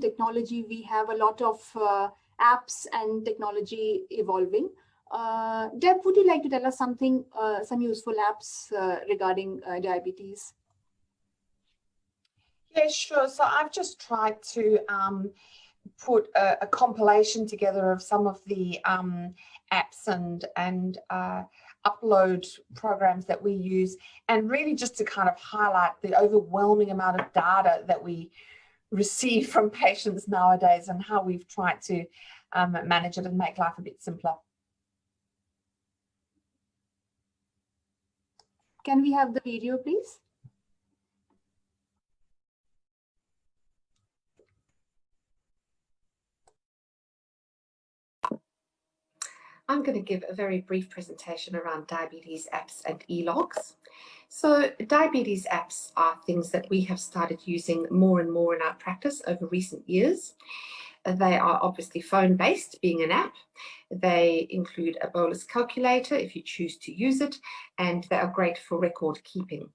technology, we have a lot of apps and technology evolving. Deb, would you like to tell us something, some useful apps regarding diabetes? Yeah, sure. So I've just tried to put a compilation together of some of the apps and upload programs that we use, and really just to kind of highlight the overwhelming amount of data that we receive from patients nowadays and how we've tried to manage it and make life a bit simpler. Can we have the video, please? I'm going to give a very brief presentation around diabetes apps and e-logs. So diabetes apps are things that we have started using more and more in our practice over recent years. They are obviously phone-based, being an app. They include a bolus calculator if you choose to use it, and they are great for record keeping.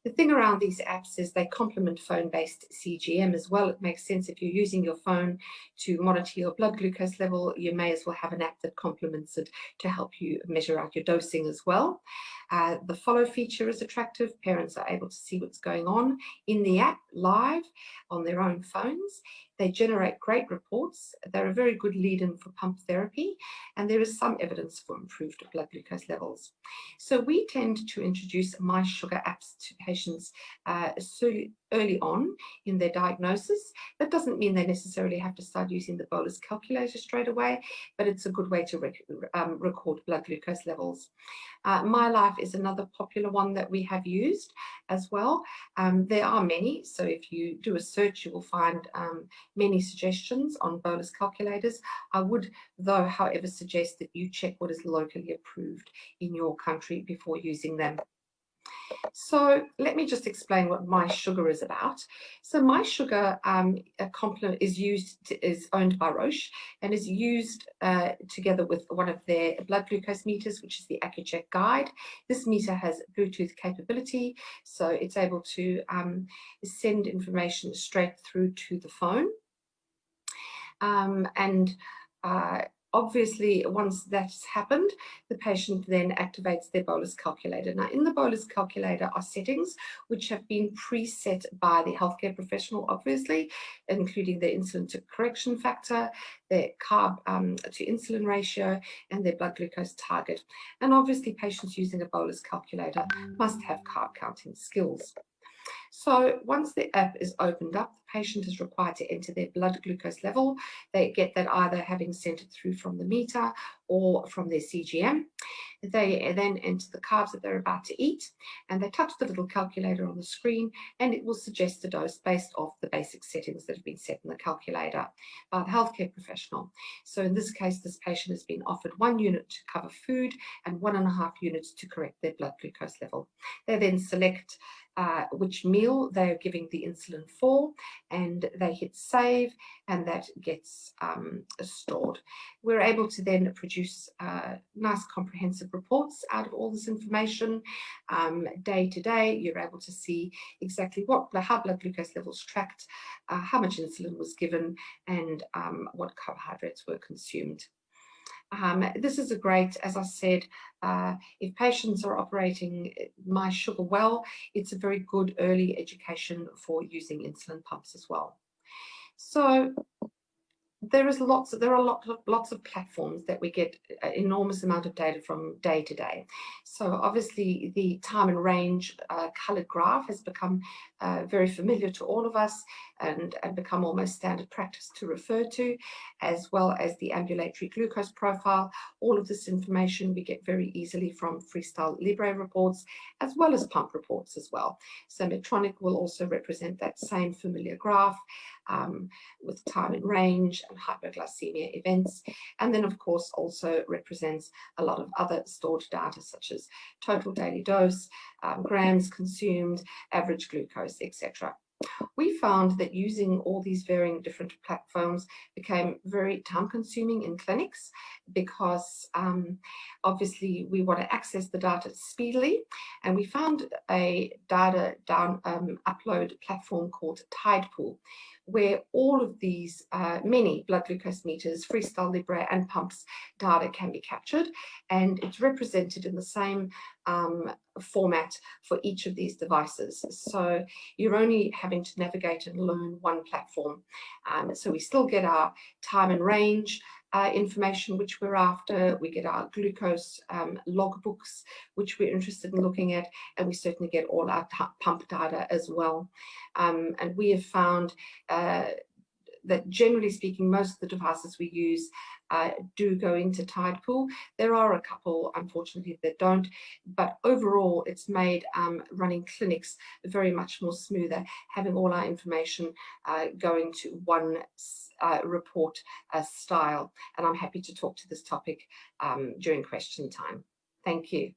The thing around these apps is they complement phone-based CGM as well. It makes sense if you're using your phone to monitor your blood glucose level, you may as well have an app that complements it to help you measure out your dosing as well. The follow feature is attractive. Parents are able to see what's going on in the app live on their own phones. They generate great reports. They're a very good lead-in for pump therapy, and there is some evidence for improved blood glucose levels. So we tend to introduce My Sugar apps to patients so early on in their diagnosis. That doesn't mean they necessarily have to start using the bolus calculator straight away, but it's a good way to record blood glucose levels. My Life is another popular one that we have used as well. There are many, so if you do a search, you will find many suggestions on bolus calculators. I would, though, however, suggest that you check what is locally approved in your country before using them. So let me just explain what My Sugar is about. So My Sugar is owned by Roche and is used together with one of their blood glucose meters, which is the AccuCheck Guide. This meter has Bluetooth capability, so it's able to send information straight through to the phone. Obviously, once that's happened, the patient then activates their bolus calculator. Now, in the bolus calculator are settings which have been preset by the healthcare professional, obviously, including their insulin to correction factor, their carb to insulin ratio, and their blood glucose target. And obviously, patients using a bolus calculator must have carb counting skills. So once the app is opened up, the patient is required to enter their blood glucose level. They get that either having sent it through from the meter or from their CGM. They then enter the carbs that they're about to eat, and they touch the little calculator on the screen, and it will suggest a dose based off the basic settings that have been set in the calculator by the healthcare professional. So in this case, this patient has been offered 1 unit to cover food and 1.5 units to correct their blood glucose level. They then select which meal they're giving the insulin for, and they hit save, and that gets stored. We're able to then produce nice comprehensive reports out of all this information. Day to day, you're able to see exactly how blood glucose levels tracked, how much insulin was given, and what carbohydrates were consumed. This is a great, as I said, if patients are operating My Sugar well, it's a very good early education for using insulin pumps as well. So there are lots of platforms that we get an enormous amount of data from day to day. So obviously the time and range colored graph has become very familiar to all of us and become almost standard practice to refer to, as well as the ambulatory glucose profile. All of this information we get very easily from Freestyle Libre reports, as well as pump reports as well. So Medtronic will also represent that same familiar graph with time and range and hypoglycemia events, and then of course also represents a lot of other stored data such as total daily dose, grams consumed, average glucose, etc. We found that using all these varying different platforms became very time consuming in clinics because obviously we want to access the data speedily, and we found a data upload platform called Tidepool, where all of these many blood glucose meters, freestyle Debra and pumps data can be captured, and it's represented in the same format for each of these devices. So you're only having to navigate and learn one platform. So we still get our time and range information which we're after, we get our glucose logbooks which we're interested in looking at, and we certainly get all our pump data as well. And we have found that generally speaking, most of the devices we use do go into Tidepool. There are a couple, unfortunately, that don't, but overall it's made running clinics very much more smoother, having all our information going to one report style. And I'm happy to talk to this topic during question time. Thank you.